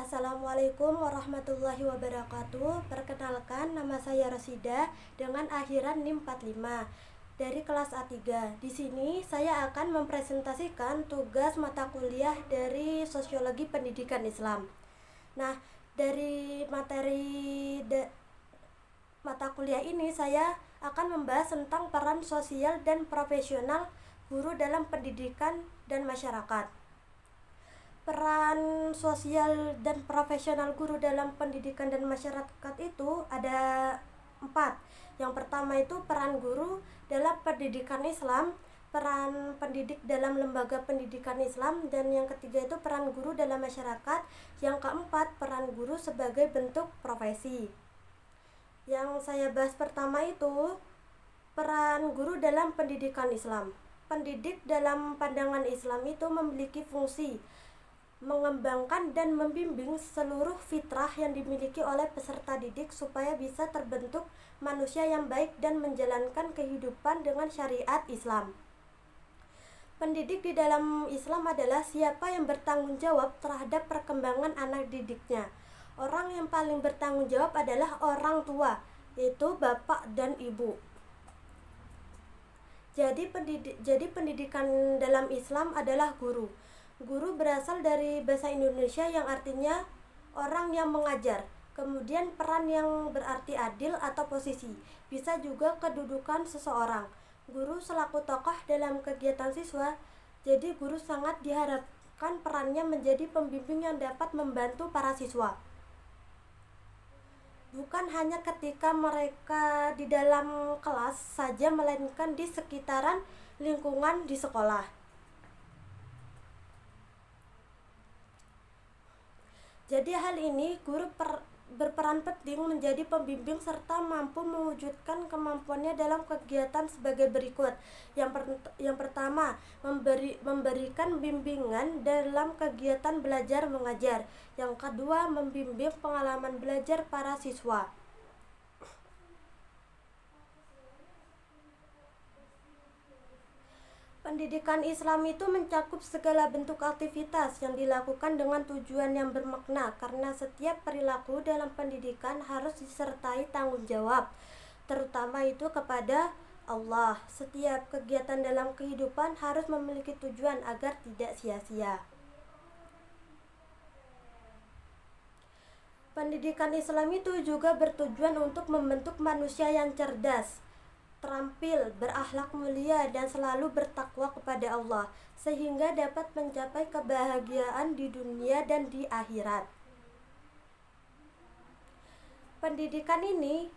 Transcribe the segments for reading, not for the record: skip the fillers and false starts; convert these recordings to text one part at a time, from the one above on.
Assalamualaikum warahmatullahi wabarakatuh. Perkenalkan, nama saya Rosida dengan akhiran NIM 45 dari kelas A3. Di sini saya akan mempresentasikan tugas mata kuliah dari Sosiologi Pendidikan Islam. Nah, dari mata kuliah ini saya akan membahas tentang peran sosial dan profesional guru dalam pendidikan dan masyarakat. Peran sosial dan profesional guru dalam pendidikan dan masyarakat itu ada 4. Yang pertama itu peran guru dalam pendidikan Islam, peran pendidik dalam lembaga pendidikan Islam, dan yang ketiga itu peran guru dalam masyarakat. Yang keempat, peran guru sebagai bentuk profesi. Yang saya bahas pertama itu peran guru dalam pendidikan Islam. Pendidik dalam pandangan Islam itu memiliki fungsi mengembangkan dan membimbing seluruh fitrah yang dimiliki oleh peserta didik supaya bisa terbentuk manusia yang baik dan menjalankan kehidupan dengan syariat Islam. Pendidik di dalam Islam adalah siapa yang bertanggung jawab terhadap perkembangan anak didiknya. Orang yang paling bertanggung jawab adalah orang tua, yaitu bapak dan ibu. Jadi pendidikan dalam Islam adalah guru. Guru berasal dari bahasa Indonesia yang artinya orang yang mengajar. Kemudian peran yang berarti adil atau posisi. Bisa juga kedudukan seseorang. Guru selaku tokoh dalam kegiatan siswa. Jadi guru sangat diharapkan perannya menjadi pembimbing yang dapat membantu para siswa. Bukan hanya ketika mereka di dalam kelas saja, melainkan di sekitaran lingkungan di sekolah. Jadi hal ini guru berperan penting menjadi pembimbing serta mampu mewujudkan kemampuannya dalam kegiatan sebagai berikut. Yang pertama, memberikan bimbingan dalam kegiatan belajar mengajar. Yang kedua, membimbing pengalaman belajar para siswa. Pendidikan Islam itu mencakup segala bentuk aktivitas yang dilakukan dengan tujuan yang bermakna, karena setiap perilaku dalam pendidikan harus disertai tanggung jawab, terutama itu kepada Allah. Setiap kegiatan dalam kehidupan harus memiliki tujuan agar tidak sia-sia. Pendidikan Islam itu juga bertujuan untuk membentuk manusia yang cerdas, terampil, berakhlak mulia, dan selalu bertakwa kepada Allah, sehingga dapat mencapai kebahagiaan di dunia dan di akhirat. Pendidikan ini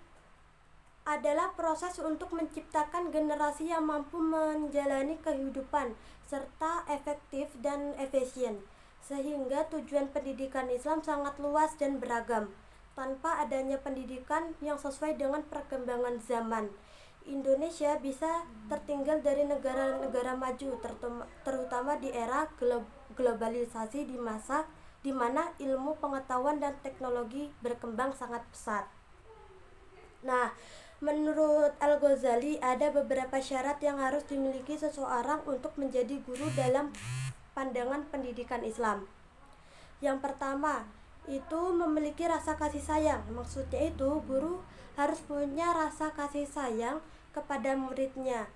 adalah proses untuk menciptakan generasi yang mampu menjalani kehidupan serta efektif dan efisien, sehingga tujuan pendidikan Islam sangat luas dan beragam. Tanpa adanya pendidikan yang sesuai dengan perkembangan zaman, Indonesia bisa tertinggal dari negara-negara maju, terutama di era globalisasi di mana ilmu pengetahuan dan teknologi berkembang sangat pesat. Nah, menurut Al-Ghazali ada beberapa syarat yang harus dimiliki seseorang untuk menjadi guru dalam pandangan pendidikan Islam. Yang pertama, itu memiliki rasa kasih sayang. Maksudnya itu guru harus punya rasa kasih sayang kepada muridnya.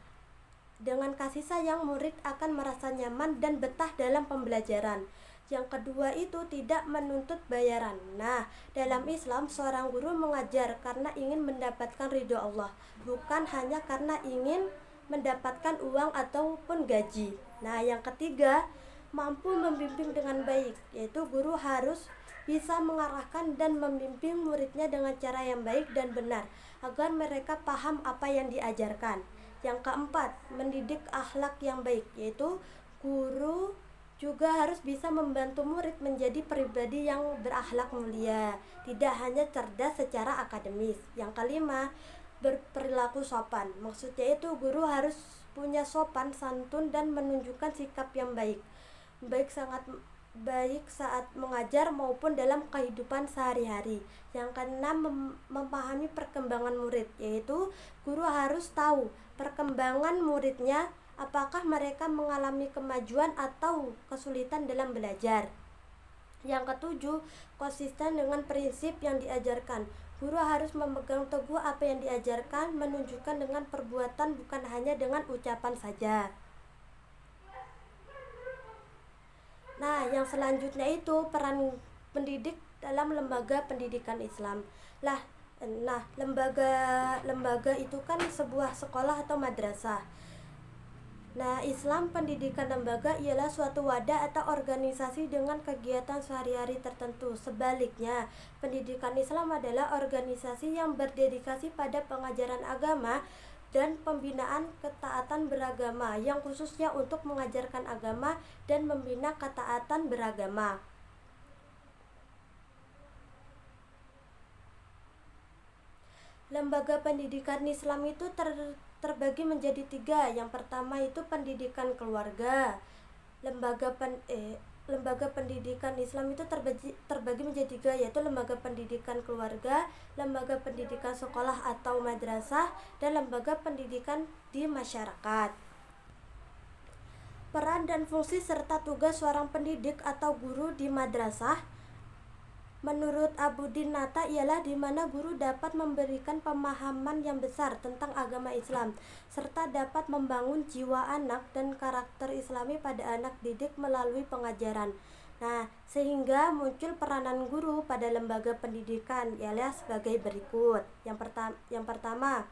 Dengan kasih sayang, murid akan merasa nyaman dan betah dalam pembelajaran. Yang kedua itu tidak menuntut bayaran. Nah, dalam Islam seorang guru mengajar karena ingin mendapatkan ridho Allah, bukan hanya karena ingin mendapatkan uang ataupun gaji. Nah, yang ketiga, mampu membimbing dengan baik, yaitu guru harus bisa mengarahkan dan membimbing muridnya dengan cara yang baik dan benar agar mereka paham apa yang diajarkan. Yang keempat, mendidik akhlak yang baik, yaitu guru juga harus bisa membantu murid menjadi pribadi yang berakhlak mulia, tidak hanya cerdas secara akademis. Yang kelima, berperilaku sopan. Maksudnya itu guru harus punya sopan santun dan menunjukkan sikap yang baik saat mengajar maupun dalam kehidupan sehari-hari. Yang keenam, memahami perkembangan murid, yaitu guru harus tahu perkembangan muridnya, apakah mereka mengalami kemajuan atau kesulitan dalam belajar. Yang ketujuh, konsisten dengan prinsip yang diajarkan. Guru harus memegang teguh apa yang diajarkan, menunjukkan dengan perbuatan bukan hanya dengan ucapan saja. Nah, yang selanjutnya itu peran pendidik dalam lembaga pendidikan Islam. Lah, lembaga itu kan sebuah sekolah atau madrasah. Nah, Islam pendidikan lembaga ialah suatu wadah atau organisasi dengan kegiatan sehari-hari tertentu. Sebaliknya, pendidikan Islam adalah organisasi yang berdedikasi pada pengajaran agama dan pembinaan ketaatan beragama yang khususnya untuk mengajarkan agama dan membina ketaatan beragama. Lembaga pendidikan Islam itu terbagi menjadi 3. Yang pertama itu pendidikan keluarga. Lembaga pendidikan Islam itu terbagi menjadi 3, yaitu lembaga pendidikan keluarga, lembaga pendidikan sekolah atau madrasah, dan lembaga pendidikan di masyarakat. Peran dan fungsi serta tugas seorang pendidik atau guru di madrasah menurut Abuddin Nata ialah di mana guru dapat memberikan pemahaman yang besar tentang agama Islam serta dapat membangun jiwa anak dan karakter Islami pada anak didik melalui pengajaran. Nah, sehingga muncul peranan guru pada lembaga pendidikan ialah sebagai berikut. Yang pertama,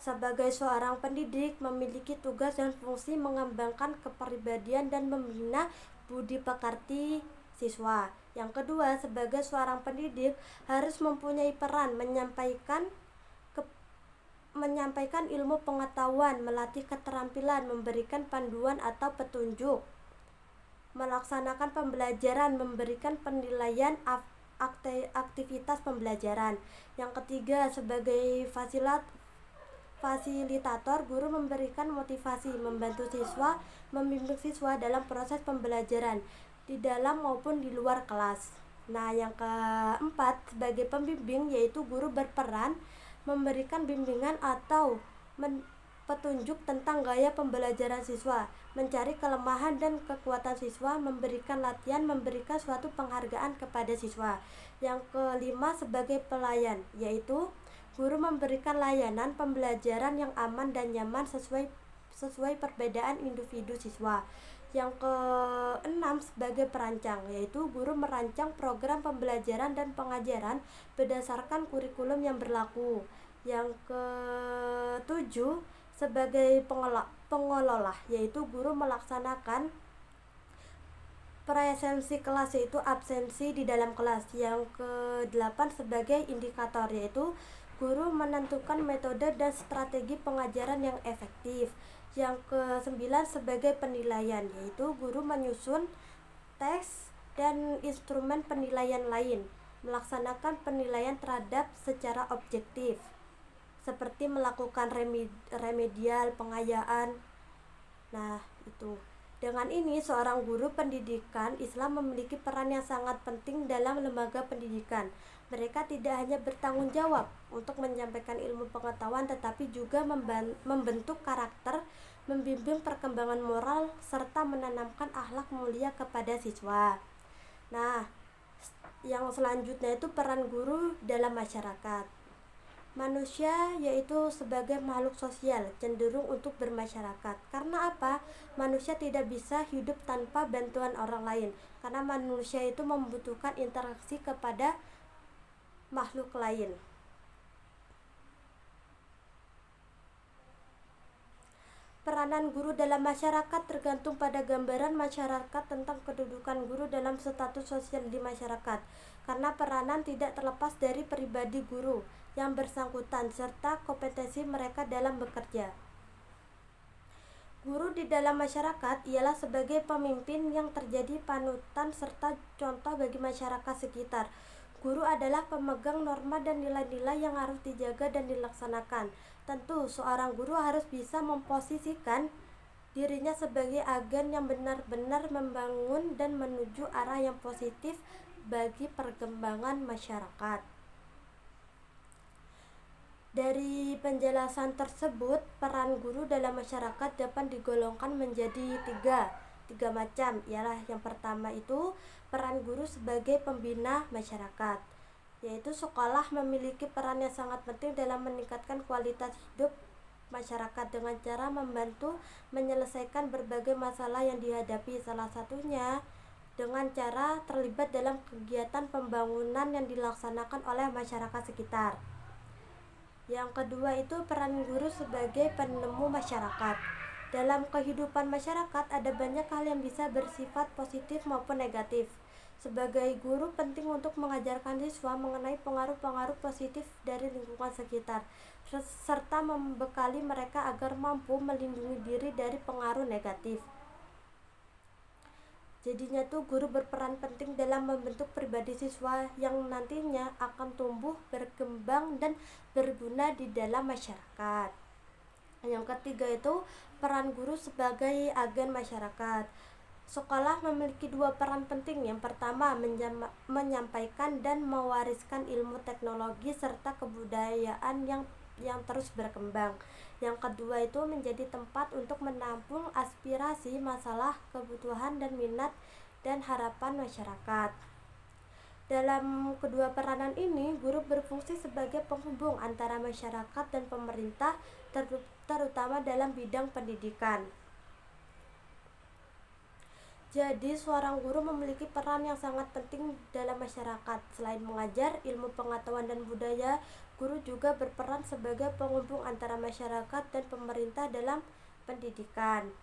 sebagai seorang pendidik memiliki tugas dan fungsi mengembangkan kepribadian dan membina budi pekerti siswa. Yang kedua, sebagai seorang pendidik harus mempunyai peran menyampaikan ilmu pengetahuan, melatih keterampilan, memberikan panduan atau petunjuk, melaksanakan pembelajaran, memberikan penilaian aktivitas pembelajaran. Yang ketiga, sebagai fasilitator, guru memberikan motivasi, membantu siswa, membimbing siswa dalam proses pembelajaran di dalam maupun di luar kelas. Nah, yang keempat, sebagai pembimbing, yaitu guru berperan memberikan bimbingan atau petunjuk tentang gaya pembelajaran siswa, mencari kelemahan dan kekuatan siswa, memberikan latihan, memberikan suatu penghargaan kepada siswa. Yang kelima, sebagai pelayan, yaitu guru memberikan layanan pembelajaran yang aman dan nyaman sesuai perbedaan individu siswa. Yang keenam, sebagai perancang, yaitu guru merancang program pembelajaran dan pengajaran berdasarkan kurikulum yang berlaku. Yang ketujuh, sebagai pengelola, yaitu guru melaksanakan presensi kelas, yaitu absensi di dalam kelas. Yang kedelapan, sebagai indikator, yaitu guru menentukan metode dan strategi pengajaran yang efektif. Yang ke-9, sebagai penilaian, yaitu guru menyusun tes dan instrumen penilaian lain, melaksanakan penilaian terhadap secara objektif, seperti melakukan remedial, pengayaan. Nah, itu. Dengan ini, seorang guru pendidikan Islam memiliki peran yang sangat penting dalam lembaga pendidikan. Mereka tidak hanya bertanggung jawab untuk menyampaikan ilmu pengetahuan, tetapi juga membentuk karakter, membimbing perkembangan moral, serta menanamkan akhlak mulia kepada siswa. Nah, yang selanjutnya itu peran guru dalam masyarakat. Manusia yaitu sebagai makhluk sosial cenderung untuk bermasyarakat. Karena apa? Manusia tidak bisa hidup tanpa bantuan orang lain. Karena manusia itu membutuhkan interaksi kepada makhluk lain. Peranan guru dalam masyarakat tergantung pada gambaran masyarakat tentang kedudukan guru dalam status sosial di masyarakat. Karena peranan tidak terlepas dari pribadi guru yang bersangkutan serta kompetensi mereka dalam bekerja. Guru di dalam masyarakat ialah sebagai pemimpin yang terjadi panutan serta contoh bagi masyarakat sekitar. Guru adalah pemegang norma dan nilai-nilai yang harus dijaga dan dilaksanakan. Tentu, seorang guru harus bisa memposisikan dirinya sebagai agen yang benar-benar membangun dan menuju arah yang positif bagi perkembangan masyarakat. Dari penjelasan tersebut, peran guru dalam masyarakat dapat digolongkan menjadi 3. 3 macam, ialah yang pertama itu peran guru sebagai pembina masyarakat, yaitu sekolah memiliki peran yang sangat penting dalam meningkatkan kualitas hidup masyarakat dengan cara membantu menyelesaikan berbagai masalah yang dihadapi, salah satunya dengan cara terlibat dalam kegiatan pembangunan yang dilaksanakan oleh masyarakat sekitar. Yang kedua itu peran guru sebagai penemu masyarakat. Dalam kehidupan masyarakat ada banyak hal yang bisa bersifat positif maupun negatif. Sebagai guru penting untuk mengajarkan siswa mengenai pengaruh-pengaruh positif dari lingkungan sekitar, serta membekali mereka agar mampu melindungi diri dari pengaruh negatif. Jadinya tuh guru berperan penting dalam membentuk pribadi siswa yang nantinya akan tumbuh, berkembang, dan berguna di dalam masyarakat. Yang ketiga itu peran guru sebagai agen masyarakat. Sekolah memiliki 2 peran penting. Yang pertama, menyampaikan dan mewariskan ilmu teknologi serta kebudayaan yang terus berkembang. Yang kedua itu menjadi tempat untuk menampung aspirasi, masalah, kebutuhan, dan minat dan harapan masyarakat. Dalam kedua peranan ini, guru berfungsi sebagai penghubung antara masyarakat dan pemerintah, terutama dalam bidang pendidikan. Jadi, seorang guru memiliki peran yang sangat penting dalam masyarakat. Selain mengajar ilmu pengetahuan dan budaya, guru juga berperan sebagai penghubung antara masyarakat dan pemerintah dalam pendidikan.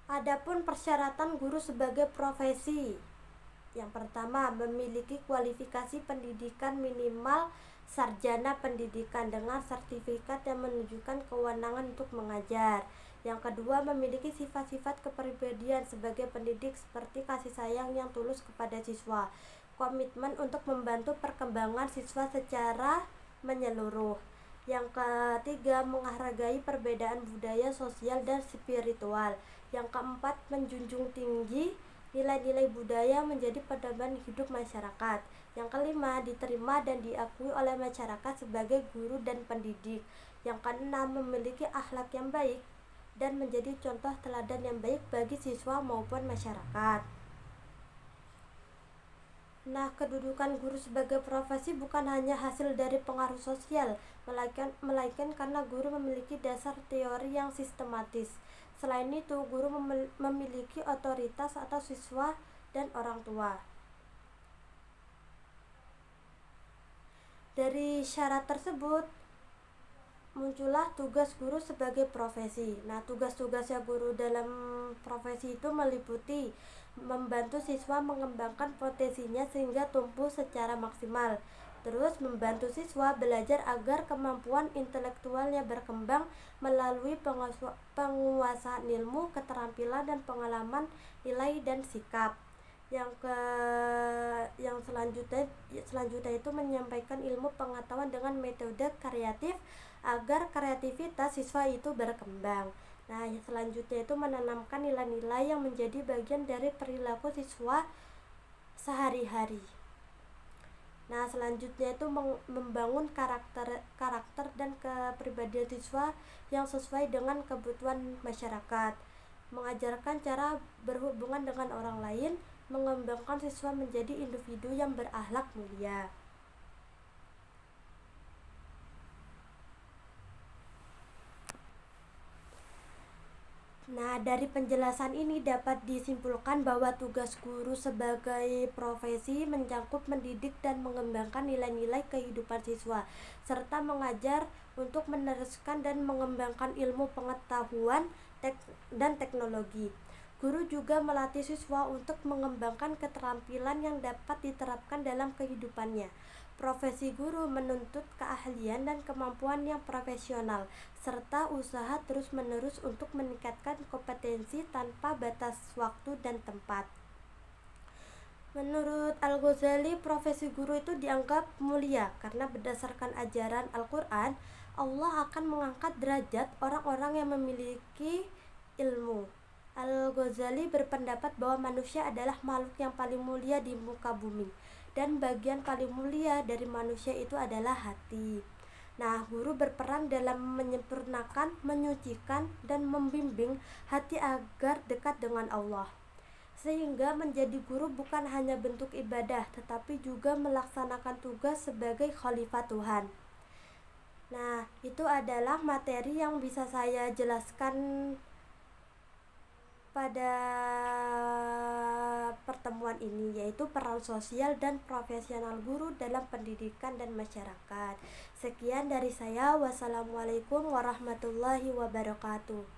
Adapun persyaratan guru sebagai profesi. Yang pertama, memiliki kualifikasi pendidikan minimal sarjana pendidikan dengan sertifikat yang menunjukkan kewenangan untuk mengajar. Yang kedua, memiliki sifat-sifat kepribadian sebagai pendidik seperti kasih sayang yang tulus kepada siswa, komitmen untuk membantu perkembangan siswa secara menyeluruh. Yang ketiga, menghargai perbedaan budaya, sosial, dan spiritual. Yang keempat, menjunjung tinggi nilai-nilai budaya menjadi pedoman hidup masyarakat. Yang kelima, diterima dan diakui oleh masyarakat sebagai guru dan pendidik. Yang keenam, memiliki akhlak yang baik dan menjadi contoh teladan yang baik bagi siswa maupun masyarakat. Nah, kedudukan guru sebagai profesi bukan hanya hasil dari pengaruh sosial, melainkan karena guru memiliki dasar teori yang sistematis. Selain itu, guru memiliki otoritas atas siswa dan orang tua. Dari syarat tersebut, muncullah tugas guru sebagai profesi. Nah, tugas-tugasnya guru dalam profesi itu meliputi membantu siswa mengembangkan potensinya sehingga tumbuh secara maksimal. Terus membantu siswa belajar agar kemampuan intelektualnya berkembang melalui penguasaan ilmu, keterampilan, dan pengalaman nilai dan sikap. Yang selanjutnya itu menyampaikan ilmu pengetahuan dengan metode kreatif agar kreativitas siswa itu berkembang. Nah, selanjutnya itu menanamkan nilai-nilai yang menjadi bagian dari perilaku siswa sehari-hari. Nah, selanjutnya itu membangun karakter dan kepribadian siswa yang sesuai dengan kebutuhan masyarakat, mengajarkan cara berhubungan dengan orang lain, mengembangkan siswa menjadi individu yang berakhlak mulia. Nah, dari penjelasan ini dapat disimpulkan bahwa tugas guru sebagai profesi mencakup mendidik dan mengembangkan nilai-nilai kehidupan siswa, serta mengajar untuk meneruskan dan mengembangkan ilmu pengetahuan dan teknologi. Guru juga melatih siswa untuk mengembangkan keterampilan yang dapat diterapkan dalam kehidupannya. Profesi guru menuntut keahlian dan kemampuan yang profesional, serta usaha terus-menerus untuk meningkatkan kompetensi tanpa batas waktu dan tempat. Menurut Al-Ghazali, profesi guru itu dianggap mulia karena berdasarkan ajaran Al-Quran, Allah akan mengangkat derajat orang-orang yang memiliki ilmu. Al-Ghazali berpendapat bahwa manusia adalah makhluk yang paling mulia di muka bumi. dan bagian paling mulia dari manusia itu adalah hati. Nah, guru berperan dalam menyempurnakan, menyucikan, dan membimbing hati agar dekat dengan Allah. Sehingga menjadi guru bukan hanya bentuk ibadah, tetapi juga melaksanakan tugas sebagai khalifah Tuhan. Nah, itu adalah materi yang bisa saya jelaskan pada pertemuan ini, yaitu peran sosial dan profesional guru dalam pendidikan dan masyarakat. Sekian dari saya. Wassalamualaikum warahmatullahi wabarakatuh.